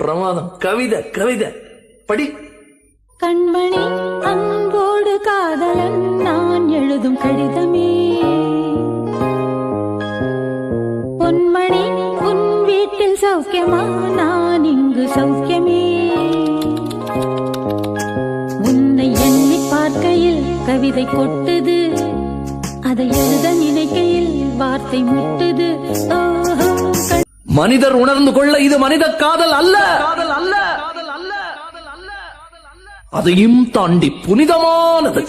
பிரமாதம். கவிதை கவிதை படி. கண்மணி அன்போடு காதலன் நான் எழுதும் கடிதமே. பொன்மணி உன் வீட்டில் சௌக்கியமா, நான் இங்கு சௌக்கியமே. உன்னை எண்ணி பார்க்கையில் கவிதை கொட்டுது, அதை எழுத நினைக்கையில் வார்த்தை முட்டுது. மனிதர் உணர்ந்து கொள்ள இது மனித காதல் அல்ல, அதையும் தாண்டி புனிதமானது.